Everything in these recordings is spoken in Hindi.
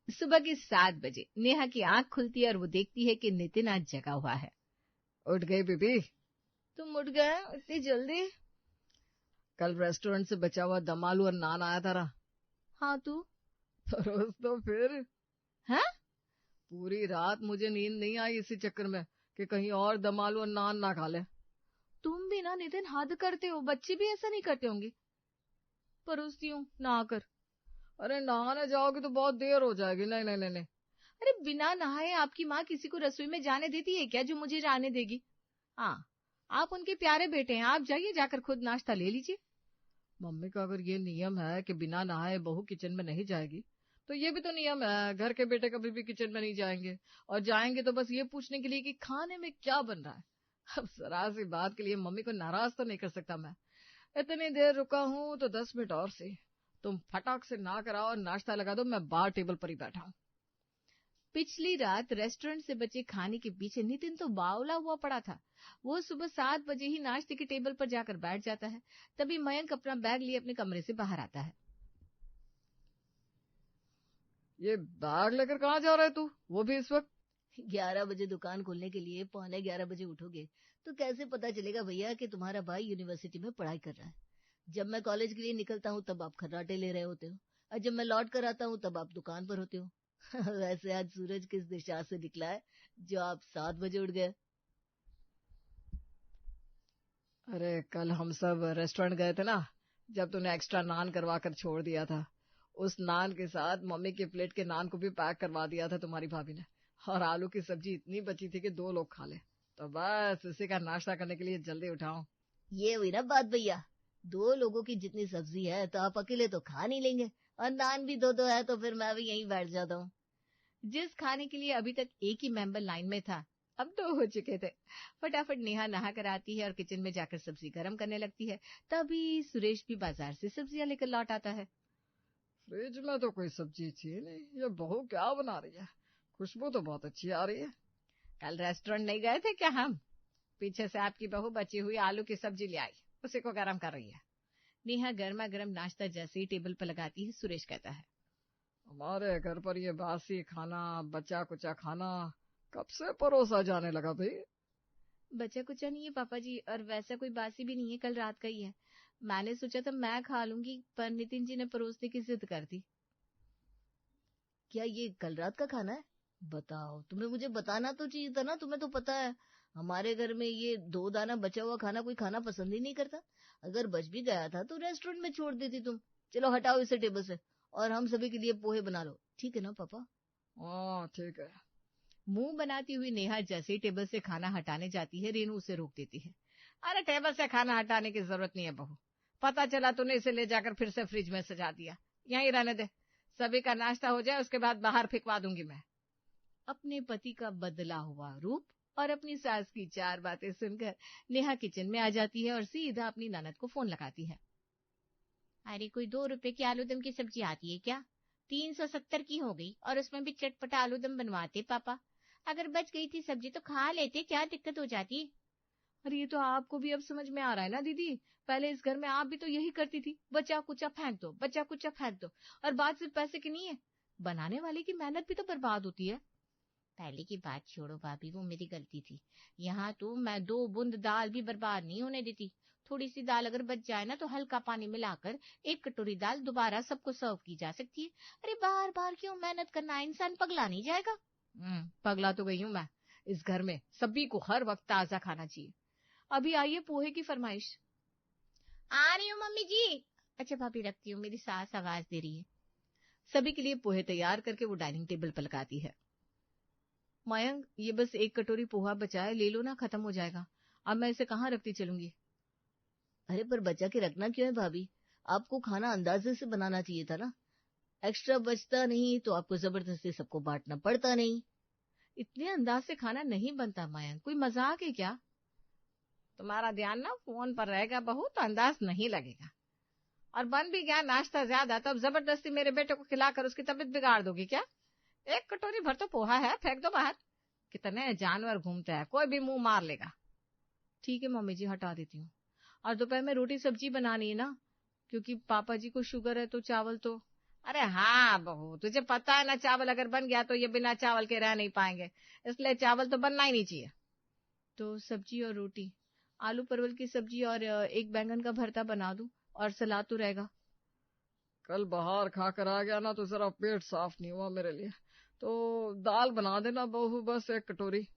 सुबह के 7 बजे नेहा की आंख खुलती है और वो देखती है कि नितिन आज जगा हुआ है। उठ गई बीबी? तुम उठ गए इतनी जल्दी? कल रेस्टोरेंट से बचा हुआ दम आलू और नान आया था ना। हाँ तू परोस तो फिर। है? पूरी रात मुझे नींद नहीं आई इसी चक्कर में कि कहीं और दम आलू और नान ना खा ले। तुम भी ना नितिन हद करते हो, बच्चे भी ऐसा नहीं करते होंगे। परोसती हूँ ना कर। अरे नहाने जाओगी तो बहुत देर हो जाएगी। नहीं नहीं नहीं नहीं। अरे बिना नहाए आपकी माँ किसी को रसोई में जाने देती है क्या जो मुझे जाने देगी? हाँ, आप उनके प्यारे बेटे हैं, आप जाइए जाकर खुद नाश्ता ले लीजिए। मम्मी का अगर ये नियम है कि बिना नहाए बहू किचन में नहीं जाएगी, तो ये भी तो नियम है घर के बेटे कभी भी किचन में नहीं जाएंगे, और जाएंगे तो बस ये पूछने के लिए कि खाने में क्या बन रहा है। अब जरा सी बात के लिए मम्मी को नाराज तो नहीं कर सकता मैं। इतनी देर रुका हूं तो 10 मिनट और सी। तुम फटाक से ना कराओ और नाश्ता लगा दो, मैं बाहर टेबल पर ही बैठा हूं। पिछली रात रेस्टोरेंट से बचे खाने के पीछे नितिन तो बावला हुआ पड़ा था। वो सुबह 7 बजे ही नाश्ते के टेबल पर जाकर बैठ जाता है। तभी मयंक अपना बैग लिए अपने कमरे से बाहर आता है। ये बैग लेकर कहाँ जा रहा है तू, वो भी इस वक्त? 11 बजे दुकान खोलने के लिए 11:15 उठोगे तो कैसे पता चलेगा भैया कि तुम्हारा भाई यूनिवर्सिटी में पढ़ाई कर रहा है। जब मैं कॉलेज के लिए निकलता हूँ तब आप खर्राटे ले रहे होते हो, और जब मैं लौट कर आता हूँ तब आप दुकान पर होते हो। वैसे आज सूरज किस दिशा से निकला है जो आप 7 बजे उठ गए? अरे कल हम सब रेस्टोरेंट गए थे ना, जब तूने एक्स्ट्रा नान करवा कर छोड़ दिया था, उस नान के साथ मम्मी के प्लेट के नान को भी पैक करवा दिया था तुम्हारी भाभी ने, और आलू की सब्जी इतनी बची थी कि 2 लोग खा ले। तो बस इसी का नाश्ता करने के लिए जल्दी उठाऊं। ये हुई ना बात भैया, 2 लोगों की जितनी सब्जी है तो आप अकेले तो खा नहीं लेंगे, और नान भी 2-2 है तो फिर मैं भी यहीं बैठ जाता हूँ। जिस खाने के लिए अभी तक एक ही मेंबर लाइन में था, अब 2 हो चुके थे। फटाफट नेहा नहा कर आती है और किचन में जाकर सब्जी गर्म करने लगती है। तभी सुरेश भी बाजार से सब्जियां लेकर लौट आता है। फ्रिज में तो कोई सब्जी थी नहीं, ये बहू क्या बना रही है? खुशबू तो बहुत अच्छी आ रही है। कल रेस्टोरेंट नहीं गए थे क्या हम? पीछे से आपकी बहू बची हुई आलू की सब्जी ले आई, उसी को गर्म कर रही है। नेहा गर्मा गर्म नाश्ता जैसे ही टेबल पर लगाती है, सुरेश कहता है, हमारे घर पर ये बासी खाना, बचा कुचा खाना कब से परोसा जाने लगा भाई? बचा कुचा नहीं है पापा जी, और वैसा कोई बासी भी नहीं है, कल रात का ही है। मैंने सोचा था मैं खा लूंगी, पर नितिन जी ने परोसने की जिद कर दी। क्या ये कल रात का खाना है? बताओ, तुम्हें मुझे बताना तो चाहिए था ना, तुम्हें तो पता है हमारे घर में ये 2 दाना बचा हुआ खाना कोई खाना पसंद ही नहीं करता। अगर बच भी गया था तो रेस्टोरेंट में छोड़ देती तुम। चलो हटाओ इसे टेबल से, और हम सभी के लिए पोहे बना लो, ठीक है ना पापा? हाँ ठीक है। मुंह बनाती हुई नेहा जैसे ही टेबल से खाना हटाने जाती है, रेनू उसे रोक देती है। अरे टेबल से खाना हटाने की जरूरत नहीं है बहू, पता चला तूने इसे ले जाकर फिर से फ्रिज में सजा दिया। यहीं रहने दे, सभी का नाश्ता हो जाए उसके बाद बाहर फेंकवा दूंगी मैं। अपने पति का बदला हुआ रूप और अपनी सास की 4 बातें सुनकर नेहा किचन में आ जाती है और सीधा अपनी ननद को फोन लगाती है। अरे कोई 2 रुपए की आलूदम की सब्जी आती है क्या? 370 की हो गई, और उसमें भी चटपटा आलूदम बनवाते पापा। अगर बच गई थी सब्जी तो खा लेते, क्या दिक्कत हो जाती? अरे ये तो आपको भी अब समझ में आ रहा है ना दीदी, पहले इस घर में आप भी तो यही करती थी, बचा कुचा फेंक दो, बचा कुचा फेंक दो, और बात सिर्फ पैसे की नहीं है, बनाने वाले की मेहनत भी तो बर्बाद होती है। पहले की बात छोड़ो भाभी, वो मेरी गलती थी। यहाँ तो मैं 2 बूंद दाल भी बर्बाद नहीं होने देती। थोड़ी सी दाल अगर बच जाए ना तो हल्का पानी मिलाकर 1 कटोरी दाल दोबारा सबको सर्व की जा सकती है। अरे बार बार क्यों मेहनत करना, इंसान पगला नहीं जाएगा? पगला तो गई हूँ मैं। इस घर में सभी को हर वक्त ताजा खाना चाहिए। अभी आइए पोहे की फरमाइश। आ रही हूँ मम्मी जी। अच्छा भाभी रखती हूँ, मेरी सास आवाज दे रही है। सभी के लिए पोहे तैयार करके वो डाइनिंग टेबल पर लगाती है। मयंक, ये बस 1 कटोरी पोहा बचा है, ले लो ना, खत्म हो जाएगा। अब मैं इसे कहाँ रखती चलूंगी? अरे पर बचा के रखना क्यों है भाभी? आपको खाना अंदाजे से बनाना चाहिए था ना। एक्स्ट्रा बचता नहीं तो आपको जबरदस्ती सबको बांटना पड़ता नहीं। इतने अंदाज से खाना नहीं बनता मयंक, कोई मजाक है क्या? तुम्हारा ध्यान ना फोन पर रहेगा बहू, तो अंदाज नहीं लगेगा। और बन भी गया नाश्ता ज्यादा तो अब जबरदस्ती मेरे बेटे को खिलाकर उसकी तबीयत बिगाड़ दोगी क्या? 1 कटोरी भर तो पोहा है, फेंक दो बाहर। कितने जानवर घूमते हैं, कोई भी मुंह मार लेगा। ठीक है मम्मी जी, हटा देती हूँ। और दोपहर में रोटी सब्जी बनानी है ना, क्योंकि पापा जी को शुगर है तो चावल तो। अरे हाँ बहू, तुझे पता है ना, चावल अगर बन गया तो ये बिना चावल के रह नहीं पाएंगे, इसलिए चावल तो बनना ही नहीं चाहिए। तो सब्जी और रोटी, आलू परवल की सब्जी और एक बैंगन का भरता बना दूं, और सलाद तो रहेगा। कल बाहर खा कर आ गया ना तो जरा पेट साफ नहीं हुआ मेरे लिए, तो दाल बना देना बहू, बस 1 कटोरी।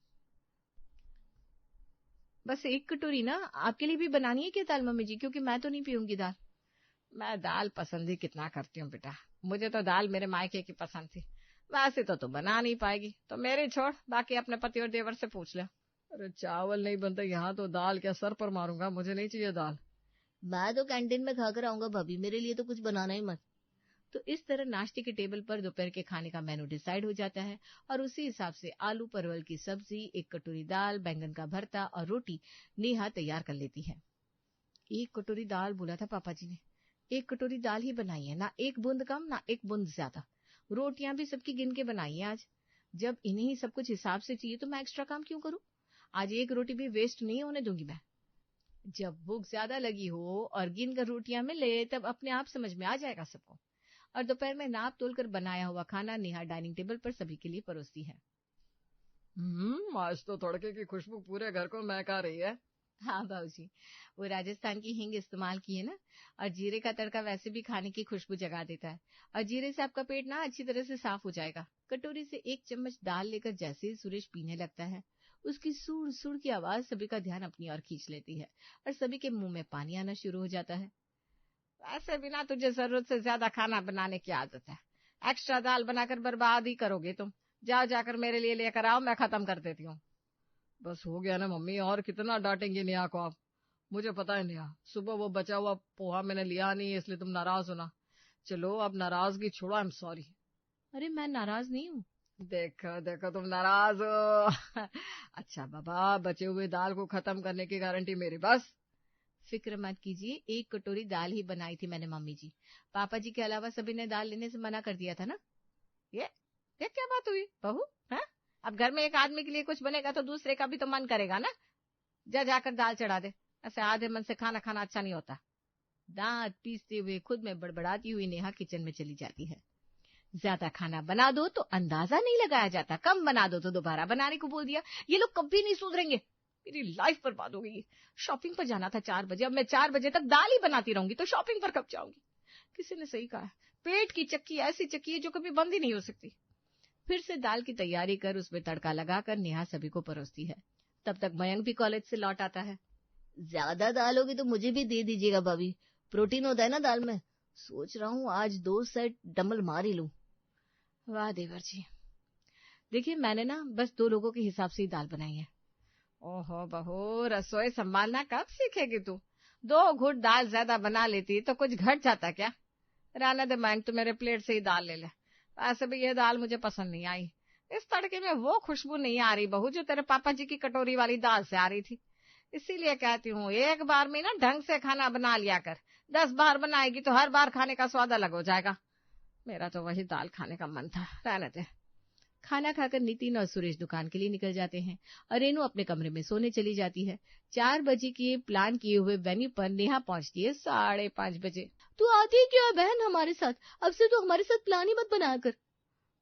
बस 1 कटोरी ना? आपके लिए भी बनानी है क्या दाल मम्मी जी? क्योंकि मैं तो नहीं पीऊंगी दाल। मैं दाल पसंद ही कितना करती हूँ बेटा, मुझे तो दाल मेरे मायके की पसंद थी। वैसे तो तू बना नहीं पाएगी, तो मेरी छोड़, बाकी अपने पति और देवर से पूछ ले। अरे चावल नहीं बनते यहाँ तो दाल क्या सर पर मारूंगा, मुझे नहीं चाहिए दाल। मैं तो कैंटीन में खाकर आऊंगा भाभी, मेरे लिए तो कुछ बनाना ही मत। तो इस तरह नाश्ते के टेबल पर दोपहर के खाने का मेनू डिसाइड हो जाता है, और उसी हिसाब से आलू परवल की सब्जी, 1 कटोरी दाल, बैंगन का भरता और रोटी नेहा तैयार कर लेती है। 1 कटोरी दाल बोला था पापा जी ने, 1 कटोरी दाल ही बनाई है ना, 1 बूंद कम ना 1 बूंद ज्यादा। रोटियां भी सबकी गिन के बनाई है आज। जब इन्हें ही सब कुछ हिसाब से चाहिए तो मैं एक्स्ट्रा काम क्यों करूं? आज 1 रोटी भी वेस्ट नहीं होने दूंगी मैं। जब भूख ज्यादा लगी हो और गिन कर रोटियां मिले तब अपने आप समझ में आ जाएगा सबको। और दोपहर में नाप तोल कर बनाया हुआ खाना नेहा डाइनिंग टेबल पर सभी के लिए परोसती है। आज तो तड़के की खुशबू पूरे घर को महका रही है। हाँ बाबूजी, वो राजस्थान की हींग इस्तेमाल की है ना, और जीरे का तड़का वैसे भी खाने की खुशबू जगा देता है, और जीरे से आपका पेट ना अच्छी तरह से साफ हो जाएगा। कटोरी से 1 चम्मच दाल लेकर जैसे ही सुरेश पीने लगता है, उसकी सुड़ सुड़ की आवाज सभी का ध्यान अपनी ओर खींच लेती है, और सभी के मुंह में पानी आना शुरू हो जाता है। वैसे भी ना तुझे जरूरत से ज्यादा खाना बनाने की आदत है, एक्स्ट्रा दाल बनाकर बर्बाद ही करोगे तुम। जाओ जाकर मेरे लिए लेकर आओ, मैं खत्म कर देती हूँ। बस हो गया ना मम्मी, और कितना डांटेंगे नेहा को आप? मुझे पता है नेहा, सुबह वो बचा हुआ पोहा मैंने लिया नहीं इसलिए तुम नाराज हो ना। चलो अब नाराजगी छोड़ो, आई एम सॉरी। अरे मैं नाराज नहीं हूँ। देखो देखो तुम नाराज हो। अच्छा बाबा, बचे हुए दाल को खत्म करने की गारंटी मेरी, बस। फिक्र मत कीजिए, 1 कटोरी दाल ही बनाई थी मैंने मम्मी जी, पापा जी के अलावा सभी ने दाल लेने से मना कर दिया था ना। ये ये क्या बात हुई बहू? है, अब घर में एक आदमी के लिए कुछ बनेगा तो दूसरे का भी तो मन करेगा ना। जा जाकर दाल चढ़ा दे, ऐसे आधे मन से खाना खाना अच्छा नहीं होता। दांत पीसते हुए खुद में बड़बड़ाती हुई नेहा किचन में चली जाती है। ज्यादा खाना बना दो तो अंदाजा नहीं लगाया जाता, कम बना दो तो दोबारा बनाने को बोल दिया। ये लोग कभी नहीं सुधरेंगे, मेरी लाइफ बर्बाद हो गई। शॉपिंग पर जाना था 4 बजे, अब मैं 4 बजे तक दाल ही बनाती रहूंगी तो शॉपिंग पर कब जाऊंगी? किसी ने सही कहा है, पेट की चक्की ऐसी चक्की है जो कभी बंद ही नहीं हो सकती। फिर से दाल की तैयारी कर उसमें तड़का लगाकर नेहा सभी को परोसती है। तब तक मयंक भी कॉलेज से लौट आता है। ज्यादा दाल होगी तो मुझे भी दे दीजिएगा भाभी, प्रोटीन होता है ना दाल में। सोच रहा हूँ आज 2 सेट डंबल मार ही लूं। वाह देवर जी, देखिए मैंने ना बस 2 लोगों के हिसाब से ही दाल बनाई है। ओहो बहू, रसोई संभालना कब सीखेगी तू? 2 घूंट दाल ज्यादा बना लेती तो कुछ घट जाता क्या? रहने दे मयंक, तो मेरे प्लेट से ही दाल ले ले। वैसे भी ये दाल मुझे पसंद नहीं आई, इस तड़के में वो खुशबू नहीं आ रही बहू जो तेरे पापा जी की कटोरी वाली दाल से आ रही थी। इसीलिए कहती हूँ एक बार में ना ढंग से खाना बना लिया कर, 10 बार बनाएगी तो हर बार खाने का स्वाद अलग हो जाएगा। मेरा तो वही दाल खाने का मन था, रहने दे। खाना खाकर नितिन और सुरेश दुकान के लिए निकल जाते हैं, और रेनू अपने कमरे में सोने चली जाती है। 4 बजे के प्लान किए हुए वेन्यू पर नेहा पहुंचती है 5:30 बजे। तू आती है क्या बहन हमारे साथ? अब से तो हमारे साथ प्लान ही मत बनाया कर।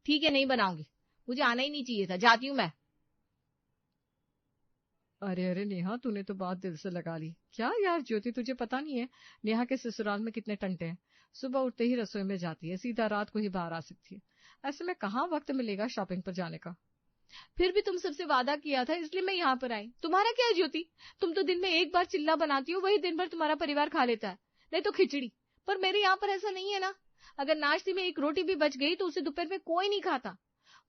ठीक है, नहीं बनाऊंगी, मुझे आना ही नहीं चाहिए था, जाती हूँ मैं। अरे अरे नेहा, तूने तो बात दिल से लगा ली। क्या यार ज्योति, तुझे पता नहीं है नेहा के ससुराल में कितने टंटे हैं। सुबह उठते ही रसोई में जाती है, सीधा रात को ही बाहर आ सकती है। ऐसे में कहाँ वक्त मिलेगा शॉपिंग पर जाने का। फिर भी तुम सबसे वादा किया था इसलिए मैं यहाँ पर आई। तुम्हारा क्या है ज्योति, तुम तो दिन में 1 बार चिल्ला बनाती हो, वही दिन भर तुम्हारा परिवार खा लेता है, नहीं तो खिचड़ी। पर मेरे यहाँ पर ऐसा नहीं है ना, अगर नाश्ते में 1 रोटी भी बच गई तो उसे दोपहर में कोई नहीं खाता,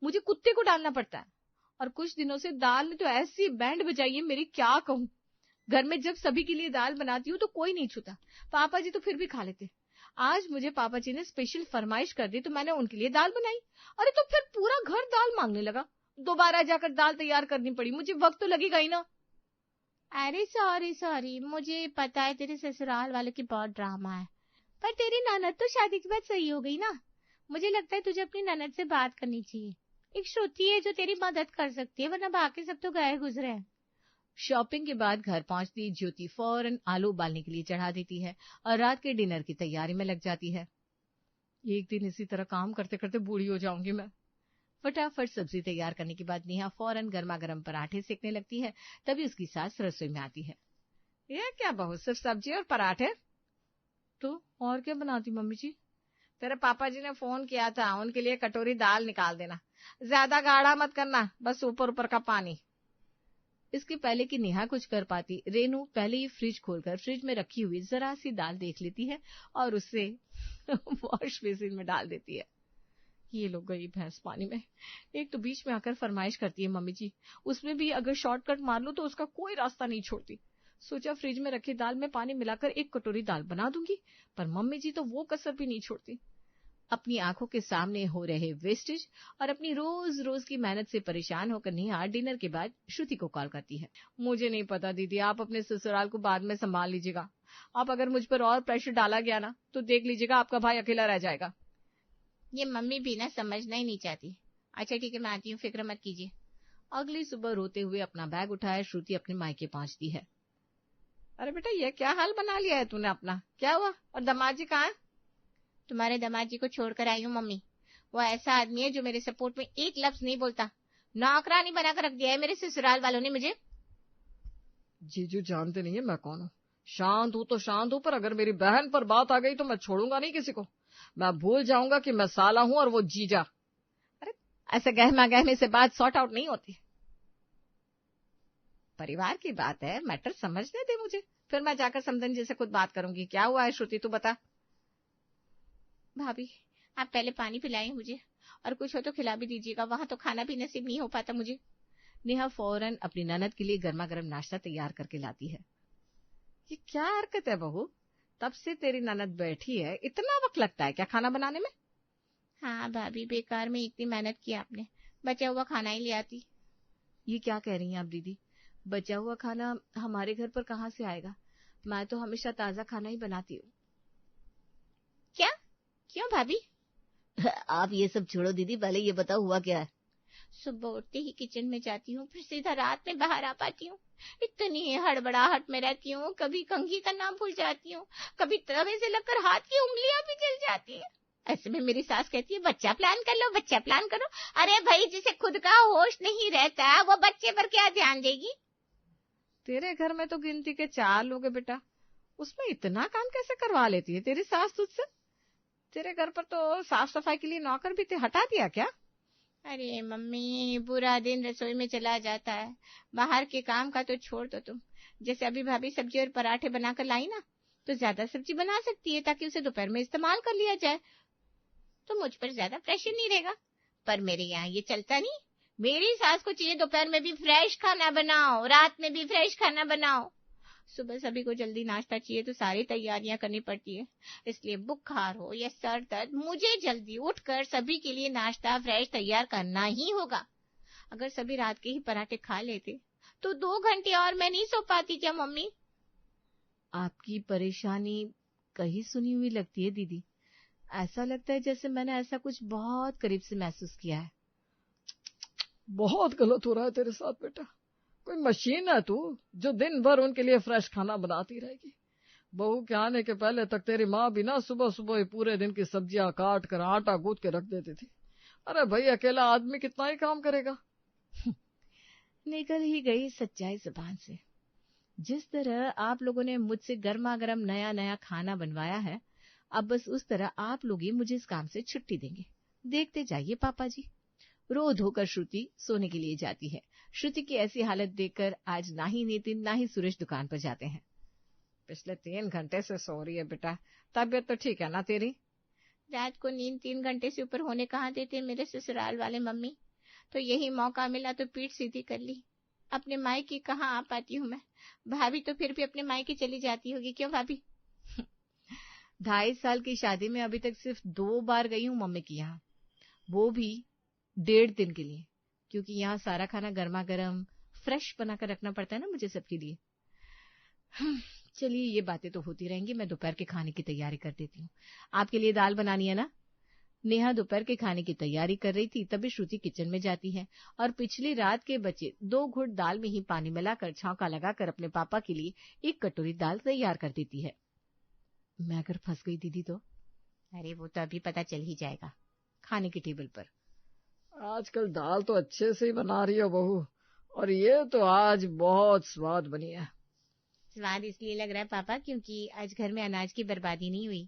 मुझे कुत्ते को डालना पड़ता है। और कुछ दिनों से दाल ने तो ऐसी बैंड बजाई है मेरी, क्या कहूँ। घर में जब सभी के लिए दाल बनाती हूँ तो कोई नहीं छूता, पापा जी तो फिर भी खा लेते। आज मुझे पापा जी ने स्पेशल फरमाइश कर दी तो मैंने उनके लिए दाल बनाई। अरे तो फिर पूरा घर दाल मांगने लगा, दोबारा जाकर दाल तैयार करनी पड़ी, मुझे वक्त तो लगेगा ही ना। अरे सॉरी सॉरी, मुझे पता है तेरे ससुराल वालों की बहुत ड्रामा है, पर तेरी ननद तो शादी के बाद सही हो गई ना। मुझे लगता है तुझे अपनी ननद से बात करनी चाहिए, एक श्रुति है जो तेरी मदद कर सकती है, वरना बाकी सब तो गए गुजरे हैं। शॉपिंग के बाद घर पहुंचती ज्योति फौरन आलू उबालने के लिए चढ़ा देती है और रात के डिनर की तैयारी में लग जाती है। एक दिन इसी तरह काम करते करते बूढ़ी हो जाऊंगी मैं। फटाफट सब्जी तैयार करने के बाद नेहा फौरन गर्मा गर्म पराठे सेकने लगती है। तभी उसकी सास रसोई में आती है। यह क्या बहू, सिर्फ सब्जी और पराठे? तो और क्या बनाती मम्मी जी? तेरे पापा जी ने फोन किया था, उनके लिए कटोरी दाल निकाल देना। ज्यादा गाढ़ा मत करना, बस ऊपर ऊपर का पानी। इसके पहले कि नेहा कुछ कर पाती, रेनू पहले ही फ्रिज खोलकर फ्रिज में रखी हुई जरा सी दाल देख लेती है और उसे वॉश बेसिन में डाल देती है। ये लोग गई भैंस पानी में। एक तो बीच में आकर फरमाइश करती है मम्मी जी, उसमें भी अगर शॉर्टकट मार लो तो उसका कोई रास्ता नहीं छोड़ती। सोचा फ्रिज में रखी दाल में पानी मिलाकर एक कटोरी दाल बना दूंगी, पर मम्मी जी तो वो कसर भी नहीं छोड़ती। अपनी आंखों के सामने हो रहे वेस्टेज और अपनी रोज रोज की मेहनत से परेशान होकर नेहा डिनर के बाद श्रुति को कॉल करती है। मुझे नहीं पता दीदी, आप अपने ससुराल को बाद में संभाल लीजिएगा। आप अगर मुझ पर और प्रेशर डाला गया ना तो देख लीजिएगा आपका भाई अकेला रह जाएगा। ये मम्मी भी ना समझना ही नहीं चाहती। अच्छा ठीक है, मैं आती हूँ, फिक्र मत कीजिए। अगली सुबह रोते हुए अपना बैग उठाए श्रुति अपने मायके पहुंचती है। अरे बेटा, ये क्या हाल बना लिया है तूने अपना? क्या हुआ? और दामाद जी कहाँ है? तुम्हारे दामाद जी को छोड़कर आई हूँ मम्मी। वो ऐसा आदमी है जो मेरे सपोर्ट में एक लफ्ज नहीं बोलता। नौकरानी बनाकर रख दिया है मेरे ससुराल वालों ने मुझे। जीजू जानते नहीं है मैं कौन हूँ। शांत हूँ तो शांत हूँ, पर अगर मेरी बहन पर बात आ गई तो मैं छोड़ूंगा नहीं किसी को। मैं भूल जाऊंगा कि मैं साला हूँ और वो जीजा। अरे ऐसे गहमा गहमे से बात सॉर्ट आउट नहीं होती। परिवार की बात है, मैटर समझने दे मुझे, फिर मैं जाकर समधन जी से खुद बात करूंगी। क्या हुआ है श्रुति, तू बता। भाभी आप पहले पानी पिलाएं मुझे, और कुछ हो तो खिला भी दीजिएगा, वहां तो खाना भी नसीब नहीं हो पाता मुझे। नेहा फौरन अपनी ननद के लिए गर्मा गर्म नाश्ता तैयार करके लाती है। ये क्या हरकत है बहू, तब से तेरी ननद बैठी है, इतना वक्त लगता है क्या खाना बनाने में? हाँ भाभी, बेकार में इतनी मेहनत की आपने, बचा हुआ खाना ही ले आती। ये क्या कह रही हैं आप दीदी? बचा हुआ खाना हमारे घर पर कहाँ से आएगा? मैं तो हमेशा ताजा खाना ही बनाती हूँ। क्या? क्यों भाभी? आप ये सब छोड़ो दीदी, पहले ये बताओ हुआ क्या है? सुबह उठते ही किचन में जाती हूँ, फिर सीधा रात में बाहर आ पाती हूँ। इतनी हड़बड़ाहट में रहती हूँ, कभी कंघी का नाम भूल जाती हूँ, कभी तवे से लगकर हाथ की उंगलियां भी जल जाती है। ऐसे में मेरी सास कहती है बच्चा प्लान कर लो, बच्चा प्लान करो। अरे भाई, जिसे खुद का होश नहीं रहता वो बच्चे पर क्या ध्यान देगी? तेरे घर में तो गिनती के 4 लोग हैं बेटा, उसमें इतना काम कैसे करवा लेती है तेरी सास तुझसे? तेरे घर पर तो साफ सफाई के लिए नौकर भी थे, हटा दिया क्या? अरे मम्मी, पूरा दिन रसोई में चला जाता है, बाहर के काम का तो छोड़ दो तुम। जैसे अभी भाभी सब्जी और पराठे बनाकर लाई ना, तो ज्यादा सब्जी बना सकती है ताकि उसे दोपहर में इस्तेमाल कर लिया जाए, तो मुझ पर ज्यादा प्रेशर नहीं रहेगा। पर मेरे यहाँ ये चलता नहीं। मेरी सास को चाहिए दोपहर में भी फ्रेश खाना बनाओ, रात में भी फ्रेश खाना बनाओ। सुबह सभी को जल्दी नाश्ता चाहिए तो सारी तैयारियां करनी पड़ती है, इसलिए बुखार हो या सर दर्द, मुझे जल्दी उठकर सभी के लिए नाश्ता फ्रेश तैयार करना ही होगा। अगर सभी रात के ही पराठे खा लेते तो 2 घंटे और मैं नहीं सो पाती क्या मम्मी? आपकी परेशानी कहीं सुनी हुई लगती है दीदी। ऐसा लगता है जैसे मैंने ऐसा कुछ बहुत करीब से महसूस किया है। बहुत गलत हो रहा है तेरे साथ बेटा। कोई मशीन है तू जो दिन भर उनके लिए फ्रेश खाना बनाती रहेगी? बहू के आने के पहले तक तेरी माँ भी ना सुबह सुबह ही पूरे दिन की सब्जियां काट कर आटा गूंथ के रख देती थी। अरे भाई, अकेला आदमी कितना ही काम करेगा। निकल ही गई सच्चाई जुबान से। जिस तरह आप लोगों ने मुझसे गर्मा गर्म नया नया खाना बनवाया है, अब बस उस तरह आप लोग ही मुझे इस काम से छुट्टी देंगे। देखते जाइए पापा जी। रो धोकर श्रुति सोने के लिए जाती है। श्रुति की ऐसी हालत देखकर आज ना ही नितिन ना ही सुरेश दुकान पर जाते हैं। पिछले 3 घंटे से सो रही है बेटा, तबीयत तो ठीक है ना तेरी? रात को नींद 3 घंटे से ऊपर होने कहाँ देते मेरे ससुराल वाले मम्मी, तो यही मौका मिला तो पीठ सीधी कर ली। अपने मायके कहाँ आ पाती हूँ मैं? भाभी तो फिर भी अपने मायके चली जाती होगी, क्यों भाभी? 2.5 साल की शादी में अभी तक सिर्फ 2 बार गई हूँ मम्मी की यहाँ, वो भी 1.5 दिन के लिए, क्योंकि यहाँ सारा खाना गर्मा गर्म फ्रेश बनाकर रखना पड़ता है ना मुझे सबके लिए। चलिए, ये बातें तो होती रहेंगी, मैं दोपहर के खाने की तैयारी कर देती हूँ। आपके लिए दाल बनानी है ना? नेहा दोपहर के खाने की तैयारी कर रही थी, तभी श्रुति किचन में जाती है और पिछली रात के बचे 2 घुट दाल में ही पानी मिलाकर छौंका लगाकर अपने पापा के लिए 1 कटोरी दाल तैयार कर देती है। मैं अगर फंस गई दीदी तो? अरे वो तो अभी पता चल ही जाएगा खाने की टेबल पर। आजकल दाल तो अच्छे से ही बना रही हो बहू, और ये तो आज बहुत स्वाद बनी है। स्वाद इसलिए लग रहा है पापा क्योंकि आज घर में अनाज की बर्बादी नहीं हुई।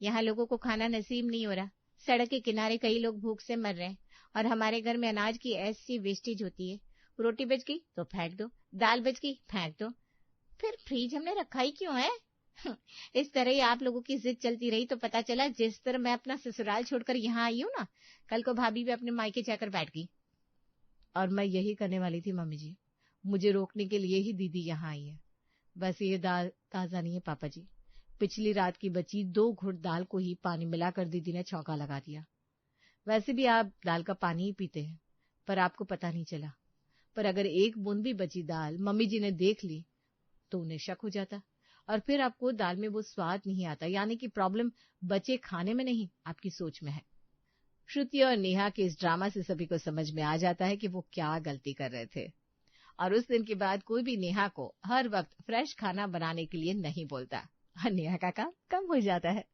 यहाँ लोगों को खाना नसीब नहीं हो रहा। सड़क के किनारे कई लोग भूख से मर रहे हैं और हमारे घर में अनाज की ऐसी वेस्टेज होती है। रोटी बच गई तो फेंक दो, दाल बच गई फेंक दो, फिर फ्रिज हमने रखा ही क्यों है? इस तरह ही आप लोगों की जिद चलती रही तो पता चला जिस तरह मैं अपना ससुराल छोड़कर यहाँ आई हूँ ना, कल को भाभी भी अपने मायके जाकर बैठ गई। और मैं यही करने वाली थी मम्मी जी, मुझे रोकने के लिए ही दीदी यहाँ आई है। बस ये दाल ताजा नहीं है पापा जी, पिछली रात की बची 2 घुट दाल को ही पानी मिलाकर दीदी ने छौंका लगा दिया। वैसे भी आप दाल का पानी ही पीते हैं, पर आपको पता नहीं चला। पर अगर 1 बूंद भी बची दाल मम्मी जी ने देख ली तो उन्हें शक हो जाता और फिर आपको दाल में वो स्वाद नहीं आता। यानी कि प्रॉब्लम बचे खाने में नहीं, आपकी सोच में है। श्रुति और नेहा के इस ड्रामा से सभी को समझ में आ जाता है कि वो क्या गलती कर रहे थे, और उस दिन के बाद कोई भी नेहा को हर वक्त फ्रेश खाना बनाने के लिए नहीं बोलता और नेहा का काम कम हो जाता है।